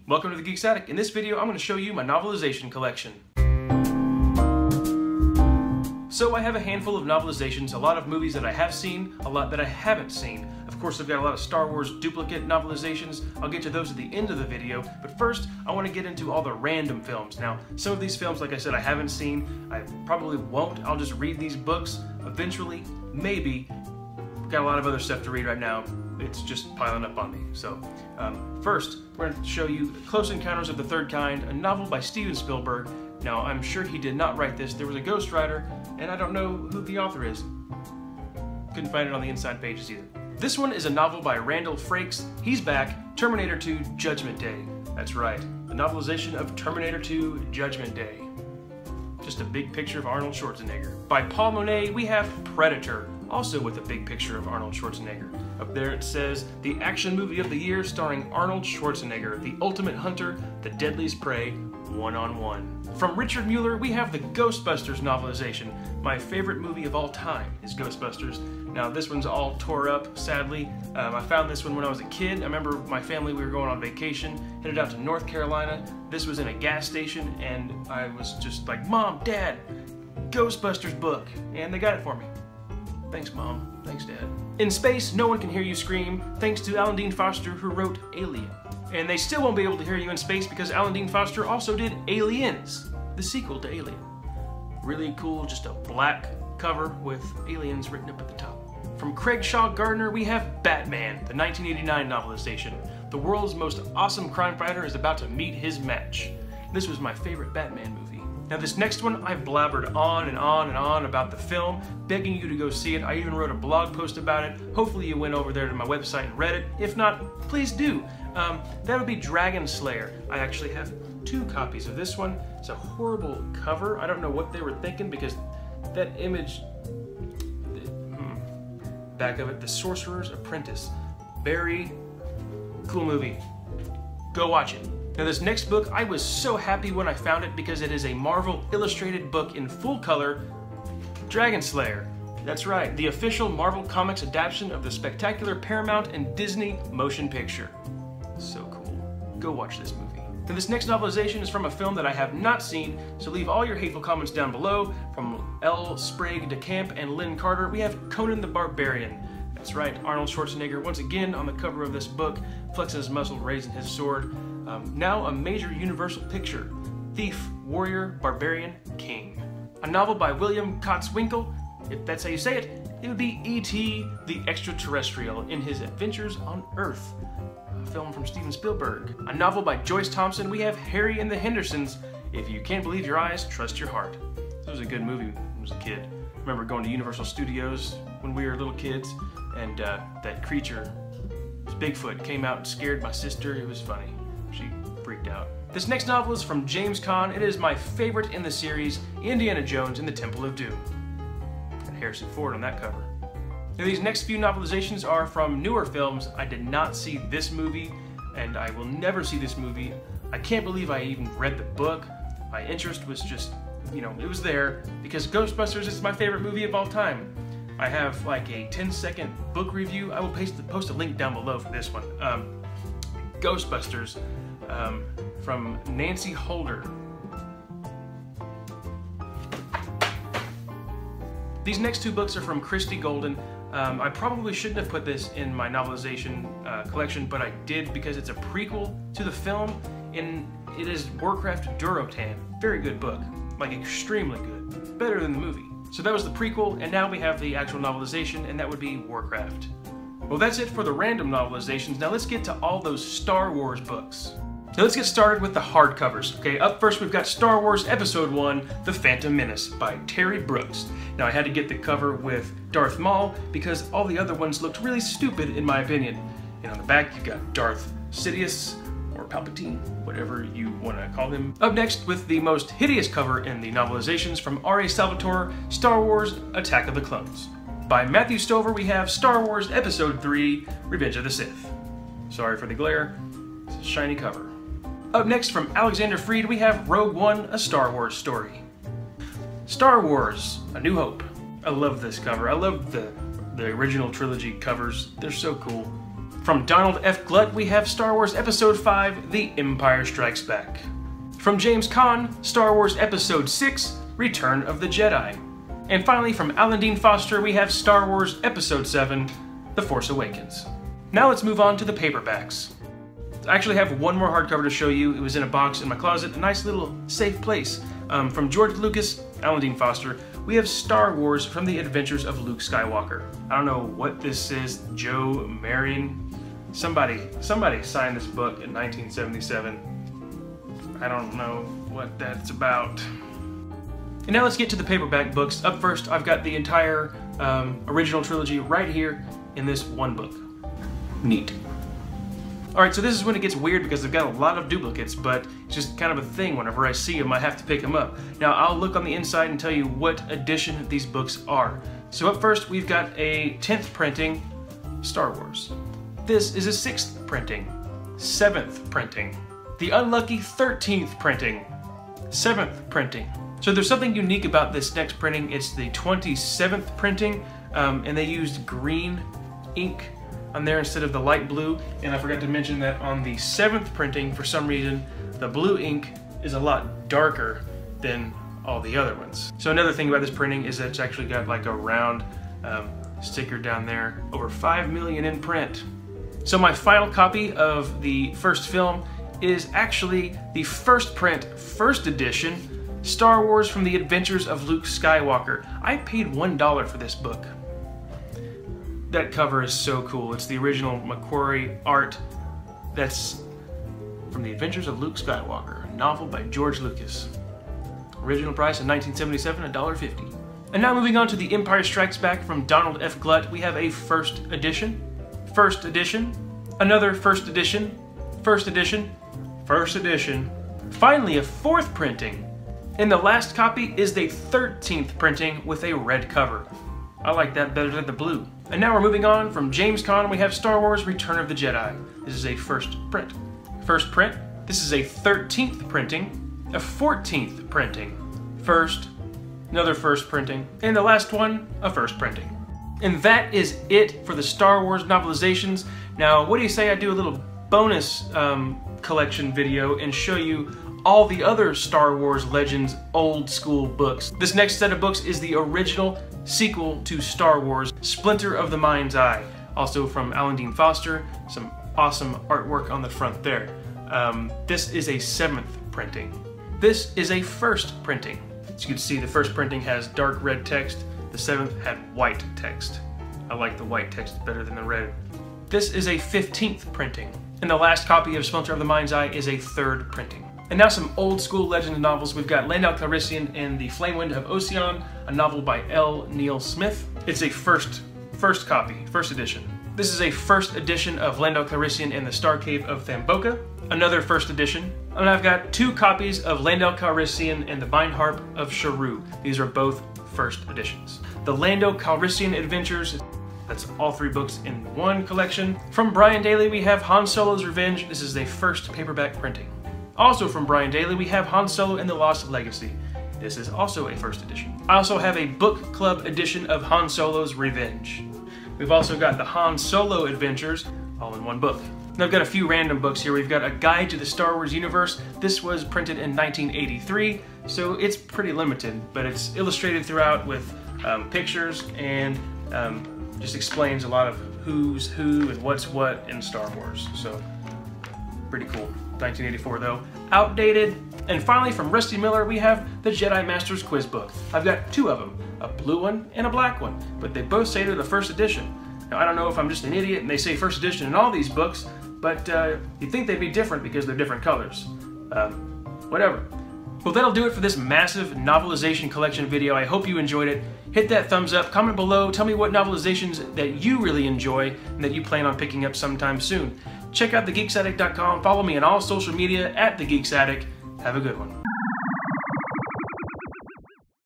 Welcome to the Geeks Attic. In this video, I'm going to show you my novelization collection. So I have a handful of novelizations, a lot of movies that I have seen, a lot that I haven't seen. Of course, I've got a lot of Star Wars duplicate novelizations. I'll get to those at the end of the video, but first, I want to get into all the random films. Now, some of these films, like I said, I haven't seen. I probably won't. I'll just read these books eventually, maybe. Got a lot of other stuff to read right now. It's just piling up on me. So, first, we're going to show you Close Encounters of the Third Kind, a novel by Steven Spielberg. Now, I'm sure he did not write this. There was a ghostwriter, and I don't know who the author is. Couldn't find it on the inside pages either. This one is a novel by Randall Frakes. He's back, Terminator 2 Judgment Day. That's right, the novelization of Terminator 2 Judgment Day. Just a big picture of Arnold Schwarzenegger. By Paul Monet, we have Predator, also with a big picture of Arnold Schwarzenegger. Up there it says, the action movie of the year starring Arnold Schwarzenegger, the ultimate hunter, the deadliest prey, one-on-one. From Richard Mueller, we have the Ghostbusters novelization. My favorite movie of all time is Ghostbusters. Now this one's all tore up, sadly. I found this one when I was a kid. I remember my family, we were going on vacation, headed out to North Carolina. This was in a gas station, and I was just like, Mom, Dad, Ghostbusters book. And they got it for me. Thanks, Mom. Thanks, Dad. In space, no one can hear you scream, thanks to Alan Dean Foster, who wrote Alien. And they still won't be able to hear you in space because Alan Dean Foster also did Aliens, the sequel to Alien. Really cool, just a black cover with aliens written up at the top. From Craig Shaw Gardner, we have Batman, the 1989 novelization. The world's most awesome crime fighter is about to meet his match. This was my favorite Batman movie. Now this next one, I've blabbered on and on and on about the film, begging you to go see it. I even wrote a blog post about it. Hopefully you went over there to my website and read it. If not, please do. That would be Dragon Slayer. I actually have 2 copies of this one. It's a horrible cover. I don't know what they were thinking because that image, back of it, The Sorcerer's Apprentice. Very cool movie. Go watch it. Now this next book, I was so happy when I found it because it is a Marvel illustrated book in full color, Dragon Slayer. That's right, the official Marvel Comics adaptation of the spectacular Paramount and Disney motion picture. So cool. Go watch this movie. Now this next novelization is from a film that I have not seen, so leave all your hateful comments down below. From L. Sprague de Camp and Lynn Carter, we have Conan the Barbarian. That's right, Arnold Schwarzenegger once again on the cover of this book, flexing his muscle, raising his sword. Now a major Universal picture, Thief, Warrior, Barbarian, King. A novel by William Kotzwinkle. If that's how you say it, it would be E.T. the Extraterrestrial in his Adventures on Earth. A film from Steven Spielberg. A novel by Joyce Thompson, we have Harry and the Hendersons. If you can't believe your eyes, trust your heart. This was a good movie when I was a kid. I remember going to Universal Studios when we were little kids, and that creature, Bigfoot, came out and scared my sister. It was funny. She freaked out. This next novel is from James Caan. It is my favorite in the series, Indiana Jones and the Temple of Doom. Got Harrison Ford on that cover. Now, these next few novelizations are from newer films. I did not see this movie, and I will never see this movie. I can't believe I even read the book. My interest was just, it was there because Ghostbusters is my favorite movie of all time. I have like a 10-second book review. I will post a link down below for this one. Ghostbusters from Nancy Holder. These next 2 books are from Christy Golden. I probably shouldn't have put this in my novelization collection, but I did because it's a prequel to the film, and it is Warcraft Durotan. Very good book, like extremely good, better than the movie. So that was the prequel, and now we have the actual novelization, and that would be Warcraft. Well, that's it for the random novelizations. Now let's get to all those Star Wars books. Now let's get started with the hardcovers. Okay, up first we've got Star Wars Episode 1, The Phantom Menace by Terry Brooks. Now I had to get the cover with Darth Maul because all the other ones looked really stupid in my opinion. And on the back you've got Darth Sidious, or Palpatine, whatever you want to call him. Up next with the most hideous cover in the novelizations from R.A. Salvatore, Star Wars Attack of the Clones. By Matthew Stover we have Star Wars Episode 3, Revenge of the Sith. Sorry for the glare, it's a shiny cover. Up next from Alexander Freed we have Rogue One, A Star Wars Story. Star Wars, A New Hope. I love this cover. I love the original trilogy covers. They're so cool. From Donald F. Glutt, we have Star Wars Episode 5, The Empire Strikes Back. From James Caan, Star Wars Episode 6, Return of the Jedi. And finally, from Alan Dean Foster, we have Star Wars Episode 7, The Force Awakens. Now let's move on to the paperbacks. I actually have one more hardcover to show you. It was in a box in my closet, a nice little safe place. From George Lucas, Alan Dean Foster, we have Star Wars from the Adventures of Luke Skywalker. I don't know what this is, Joe Marion. Somebody signed this book in 1977. I don't know what that's about. And now let's get to the paperback books. Up first, I've got the entire original trilogy right here in this one book. Neat. Alright, so this is when it gets weird because they've got a lot of duplicates, but it's just kind of a thing. Whenever I see them, I have to pick them up. Now, I'll look on the inside and tell you what edition these books are. So up first, we've got a 10th printing, Star Wars. This is a 6th printing, 7th printing. The unlucky 13th printing, 7th printing. So there's something unique about this next printing. It's the 27th printing, and they used green ink on there instead of the light blue. And I forgot to mention that on the 7th printing, for some reason, the blue ink is a lot darker than all the other ones. So another thing about this printing is that it's actually got like a round sticker down there, over 5 million in print. So my final copy of the first film is actually the first print, first edition, Star Wars from the Adventures of Luke Skywalker. I paid $1 for this book. That cover is so cool. It's the original McQuarrie art. That's from the Adventures of Luke Skywalker, a novel by George Lucas. Original price in 1977, $1.50. And now moving on to The Empire Strikes Back from Donald F. Glutt, we have a first edition, another first edition, first edition, finally a 4th printing. And the last copy is the 13th printing with a red cover. I like that better than the blue. And now we're moving on. From James Caan, we have Star Wars Return of the Jedi. This is a first print. First print. This is a 13th printing, a 14th printing, first, another first printing, and the last one, a first printing. And that is it for the Star Wars novelizations. Now, what do you say I do a little bonus collection video and show you all the other Star Wars Legends old school books? This next set of books is the original sequel to Star Wars, Splinter of the Mind's Eye. Also from Alan Dean Foster, some awesome artwork on the front there. This is a 7th printing. This is a first printing. As you can see, the first printing has dark red text, the 7th had white text. I like the white text better than the red. This is a 15th printing. And the last copy of Splinter of the Mind's Eye is a 3rd printing. And now some old school Legends novels. We've got Lando Calrissian and the Flame Wind of Ocean, a novel by L. Neil Smith. It's a first copy, first edition. This is a first edition of Lando Calrissian and the Star Cave of Thamboka, another first edition. And I've got 2 copies of Lando Calrissian and the Mind Harp of Sharu. These are both first editions. The Lando Calrissian Adventures, that's all 3 books in one collection. From Brian Daley, we have Han Solo's Revenge. This is a first paperback printing. Also from Brian Daley, we have Han Solo and the Lost Legacy. This is also a first edition. I also have a book club edition of Han Solo's Revenge. We've also got the Han Solo Adventures, all in one book. And I've got a few random books here. We've got a Guide to the Star Wars Universe. This was printed in 1983, so it's pretty limited, but it's illustrated throughout with pictures and just explains a lot of who's who and what's what in Star Wars. So, pretty cool. 1984 though. Outdated. And finally from Rusty Miller, we have the Jedi Masters Quiz Book. I've got 2 of them, a blue one and a black one, but they both say they're the first edition. Now, I don't know if I'm just an idiot and they say first edition in all these books, but you'd think they'd be different because they're different colors. Whatever. Well, that'll do it for this massive novelization collection video. I hope you enjoyed it. Hit that thumbs up, comment below, tell me what novelizations that you really enjoy and that you plan on picking up sometime soon. Check out TheGeeksAttic.com, follow me on all social media at TheGeeksAttic. Have a good one.